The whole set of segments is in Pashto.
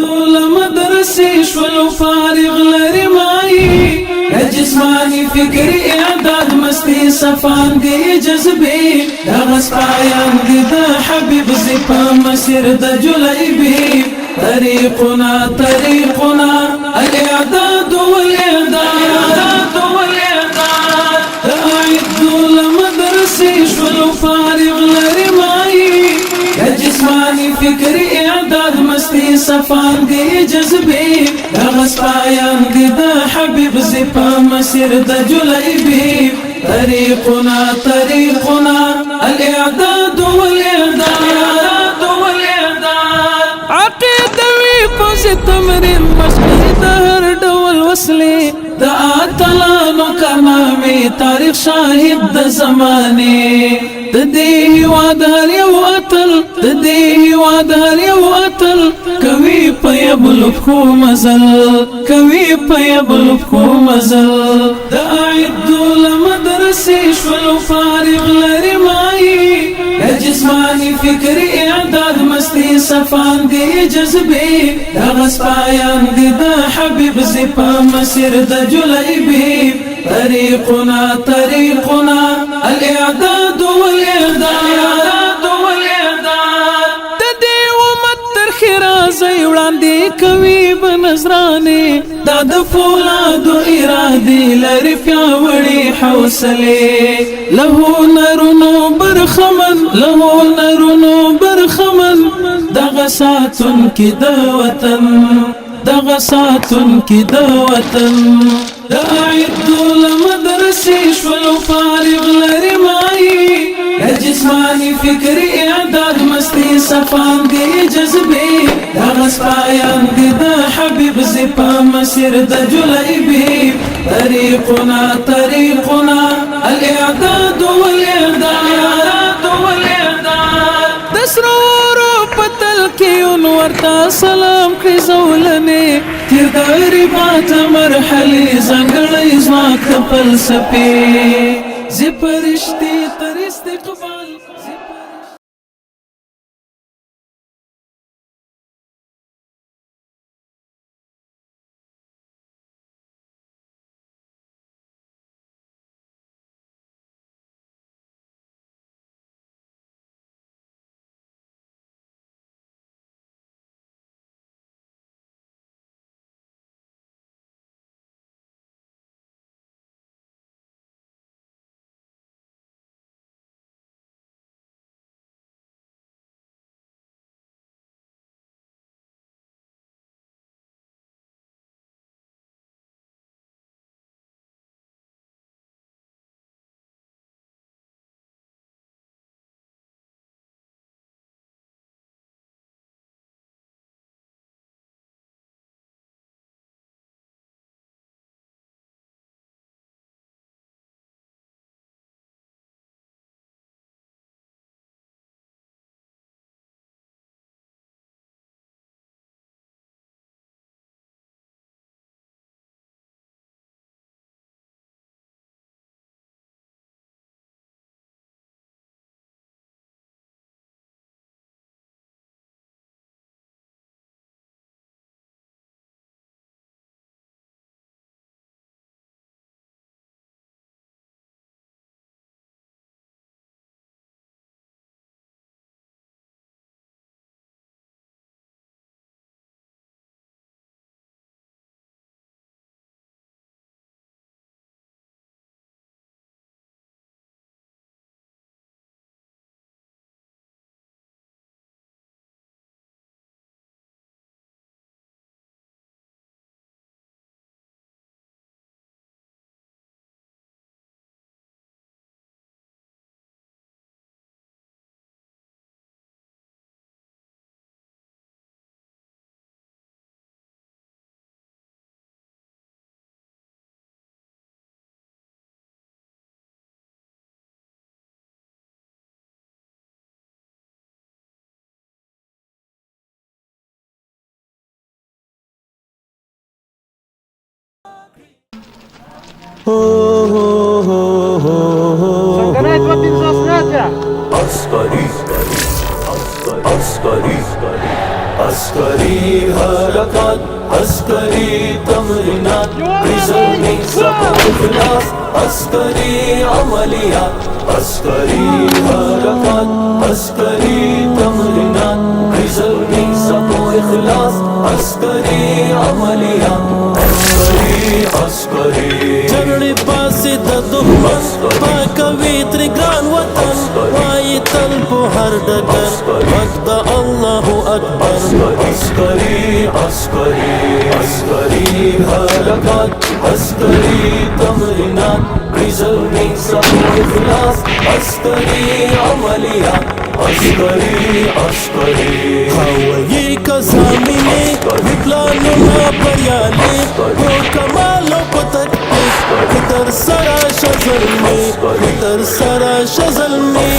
لمدرسې شولو فارغ لري مایي جسمانی فکری اعداد مستی صفان دی جذبی دغه سپایان دی د حبیب زی په مسیر د جلیبی طریقنا الاعداد والاعداد اعدوا لمدرسې شولو فارغ لري مایي جسمانی فکری اعداد مستی صفان دی جذبی دغه سپایان دی د حبیب زی په مسیر د جلیبی طریقنا الاعداد والاعداد عقیدوی پوز تمرین مشقی د هر ډول وصلې د اتلانو کارنامې تاریخ شاهد د زمانې د دې هیواد هر یو اتل د دې هیواد هر یو اتل کوي په یبلو پښو مزل کوي په یبلو پښو مزل د اعدو لمدرسې شولو فارغ لري مایي جسمانی فکری اعداد مستی صفان دی جذبی دغه سپایان دی د حبیب زی په مسیر د جلیبی طریقنا الاعداد والاعداد د دې امت تر خرازی وړاندې کوي بنظرانه دا د فولادو ارادي لري پیاوړي حوصله له نرونو برخمن دغه ساتون کې د وطن د اعدو لمدرسې شولو فارغ لري مایي جسمانی فکری اعداد مستی صفان دی جذبی دغه سپایان دی د حبیب زی په مسیر د جلیبی طریقنا الاعداد والاعداد د سرورو پتل کې ورته سلام کړي زولنې تیر د غریبات مرحلې ځانګړی ځواک د فلسفې زی پرشتي تر استقبال عسكري حركات عسكري تمرينات بزرني سبو إخلاص عسكري عمليات عسكري حركات عسكري تمرينات بزرني سبو إخلاص عسكري عمليات عسكري عسكري جرني باسي دخمن باكوي تريقان وطن واي تلبو هردكر مجد الله أكبر عسكري عسكري عسكري حركات عسكري تمرينات بزرني سبو إخلاص عسكري عمليات عسكري عسكري هوايي كزاميني بلانونا بريالي وكمالو بتكتيك كتر سرا شزلمي كتر سرا شزلمي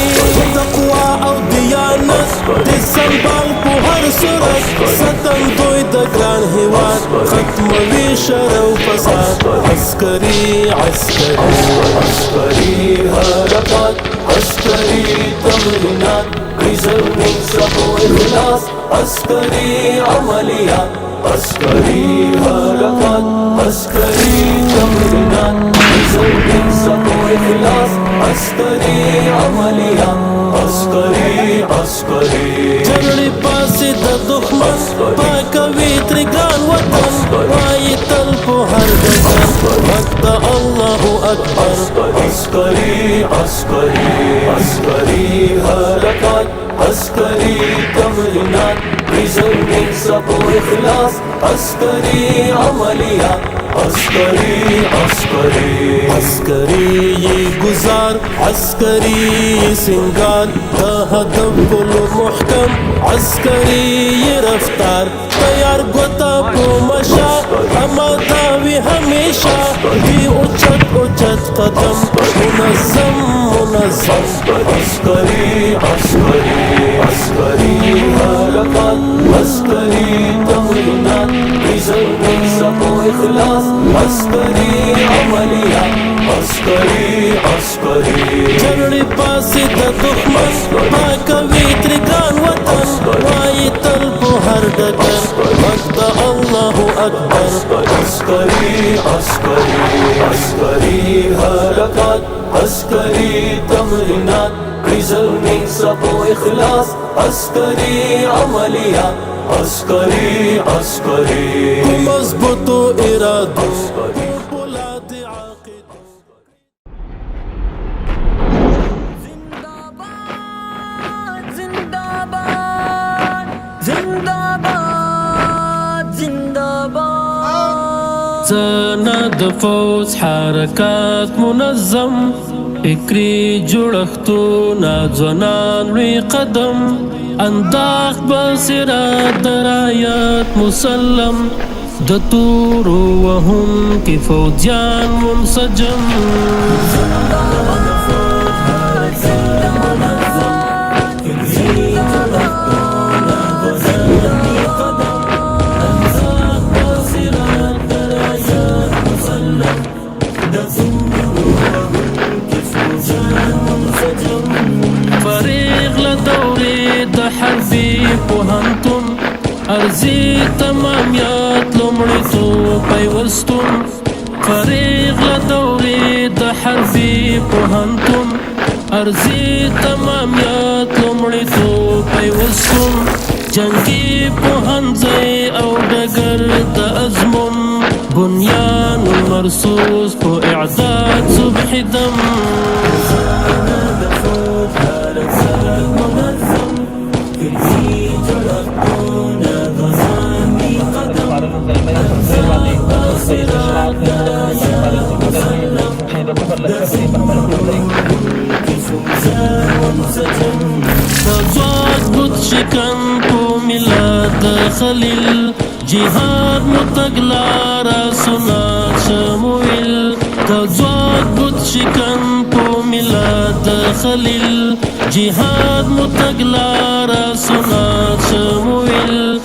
تقوى أو ديانة دي سنبال بوهر سرك ستن دوي دقران هواد ختم بشر وفساد عسكري عسكري عسكري حركات عسكري تمرينات بزرني سبو إخلاص عسكري عمليات عسكري حركات عسكري تمرينات بزرني سبو إخلاص عسكري عمليات عسكري عسكري جرني باسي دخمن باكوي تريقان وطن واي تلبو هردكر مجد الله أكبر عسكري عسكري عسكري حركات عسكري تمرينات بزرني سبو إخلاص عسكري عمليات عسكري عسكري عسكري گزار عسكري سنگار دا هدف كله محكم عسكري رفتار تیار گوتا پو مشا اما داوي هميشا دي اوچت اوچت قدم منظم منظم عسكري عسكري عسكري حركات عسكري تمرينات بزرني سبو إخلاص عسكري عمليات عسكري عسكري جرني باسي دخمن باكوي تريقان وطن واي تلبو هردكر مجد الله أكبر عسكري عسكري عسكري حركات عسكري تمرينات بزرني سبو إخلاص عسكري عمليات عسكري عسكري مظبوط إرادو بلاد عاقد زنا دفوز حركات منظم فكري جوړښتونه ځوانان لوی قدم انداخ بصیرت درایت مسلم د تورو وهم کې فوجیان منسجم حربي پوهنتون ارزي تماميات لومړیتوب پیوستون فارغ له دورې د حربي پوهنتون ارزي تماميات لومړیتوب پیوستون جنگي پوهنځی او ډګر د ازمون بنيان مرصوص په اعداد صبح دم تزواج بود شکن کو میلاد خلیل جهاد متقلارا سنات شمویل تزواج بود شکن کو میلاد خلیل جهاد متقلارا سنات شمویل